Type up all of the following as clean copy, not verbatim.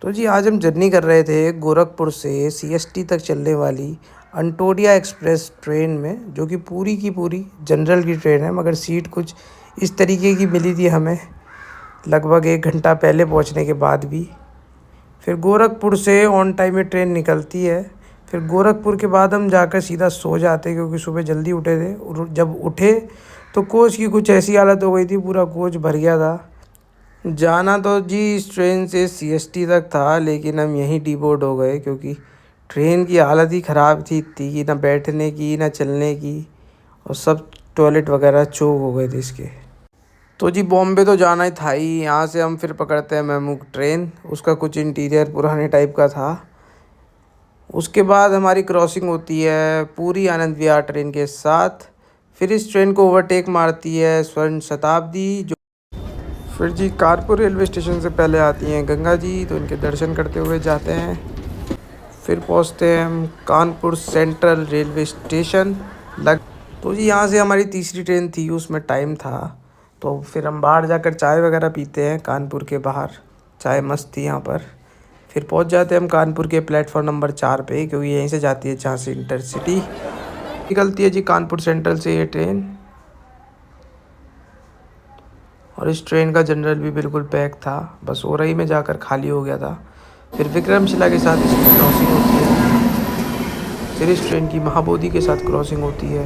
तो जी आज हम जर्नी कर रहे थे गोरखपुर से सीएसटी तक चलने वाली अंटोडिया एक्सप्रेस ट्रेन में, जो कि पूरी की पूरी जनरल की ट्रेन है, मगर सीट कुछ इस तरीके की मिली थी हमें लगभग 1 घंटा पहले पहुंचने के बाद भी। फिर गोरखपुर से ऑन टाइम में ट्रेन निकलती है। फिर गोरखपुर के बाद हम जाकर सीधा सो जाते क्योंकि सुबह जल्दी उठे थे, और जब उठे तो कोच की कुछ ऐसी हालत हो गई थी, पूरा कोच भर गया था। जाना तो जी इस ट्रेन से सीएसटी तक था, लेकिन हम यहीं डिबोर्ड हो गए क्योंकि ट्रेन की हालत ही ख़राब थी इतनी कि ना बैठने की ना चलने की, और सब टॉयलेट वगैरह चोक हो गए थे इसके। तो जी बॉम्बे तो जाना ही था ही। यहाँ से हम फिर पकड़ते हैं मेमू ट्रेन। उसका कुछ इंटीरियर पुराने टाइप का था। उसके बाद हमारी क्रॉसिंग होती है पूरी आनंद विहार ट्रेन के साथ। फिर इस ट्रेन को ओवरटेक मारती है स्वर्ण शताब्दी। जो फिर जी कानपुर रेलवे स्टेशन से पहले आती हैं गंगा जी, तो इनके दर्शन करते हुए जाते हैं। फिर पहुंचते हैं हम कानपुर सेंट्रल रेलवे स्टेशन तो जी यहाँ से हमारी तीसरी ट्रेन थी, उसमें टाइम था, तो फिर हम बाहर जाकर चाय वगैरह पीते हैं। कानपुर के बाहर चाय मस्त थी यहाँ पर। फिर पहुँच जाते हैं हम कानपुर के प्लेटफॉर्म नंबर 4 पे, क्योंकि यहीं से जाती है जहाँ से इंटरसिटी निकलती है जी कानपुर सेंट्रल से ये ट्रेन। और इस ट्रेन का जनरल भी बिल्कुल पैक था, बस ओरई में जाकर खाली हो गया था। फिर विक्रमशिला के साथ इसकी क्रॉसिंग होती है। फिर इस ट्रेन की महाबोधि के साथ क्रॉसिंग होती है।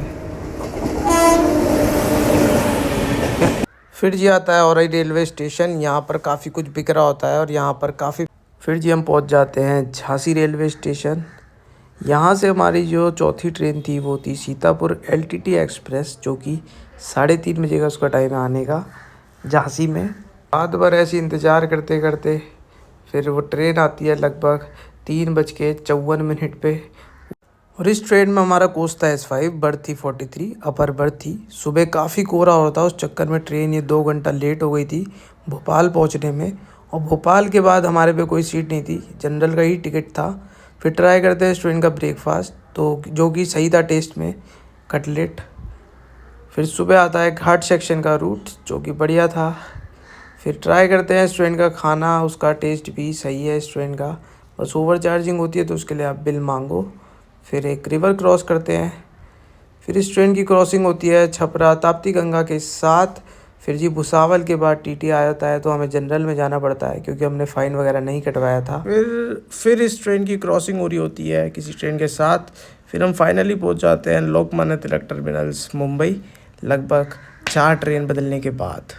फिर जी आता है औरई रेलवे स्टेशन। यहाँ पर काफ़ी कुछ बिखरा होता है और यहाँ पर काफ़ी फिर जी हम पहुँच जाते हैं झांसी रेलवे स्टेशन। यहाँ से हमारी जो चौथी ट्रेन थी वो थी सीतापुर एलटीटी एक्सप्रेस, जो कि 3:30 बजे का उसका टाइम है आने का झांसी में। रात भर ऐसे इंतज़ार करते करते फिर वो ट्रेन आती है लगभग 3:54 पे। और इस ट्रेन में हमारा कोच था S5, बर्थ थी 43, अपर बर्थ थी। सुबह काफ़ी कोहरा हो रहा था, उस चक्कर में ट्रेन ये 2 घंटा लेट हो गई थी भोपाल पहुंचने में। और भोपाल के बाद हमारे पे कोई सीट नहीं थी, जनरल का ही टिकट था। फिर ट्राई करते हैं इस ट्रेन का ब्रेकफास्ट, तो जो कि सही था टेस्ट में, कटलेट। फिर सुबह आता है घाट सेक्शन का रूट, जो कि बढ़िया था। फिर ट्राई करते हैं इस ट्रेन का खाना, उसका टेस्ट भी सही है इस ट्रेन का, बस ओवर चार्जिंग होती है तो उसके लिए आप बिल मांगो। फिर एक रिवर क्रॉस करते हैं। फिर इस ट्रेन की क्रॉसिंग होती है छपरा ताप्ती गंगा के साथ। फिर जी भुसावल के बाद टीटी आ जाता है, तो हमें जनरल में जाना पड़ता है क्योंकि हमने फ़ाइन वगैरह नहीं कटवाया था। फिर इस ट्रेन की क्रॉसिंग हो रही होती है किसी ट्रेन के साथ। फिर हम फाइनली पहुंच जाते हैं लोकमान्य तिलक टर्मिनल्स मुंबई, लगभग 4 ट्रेन बदलने के बाद।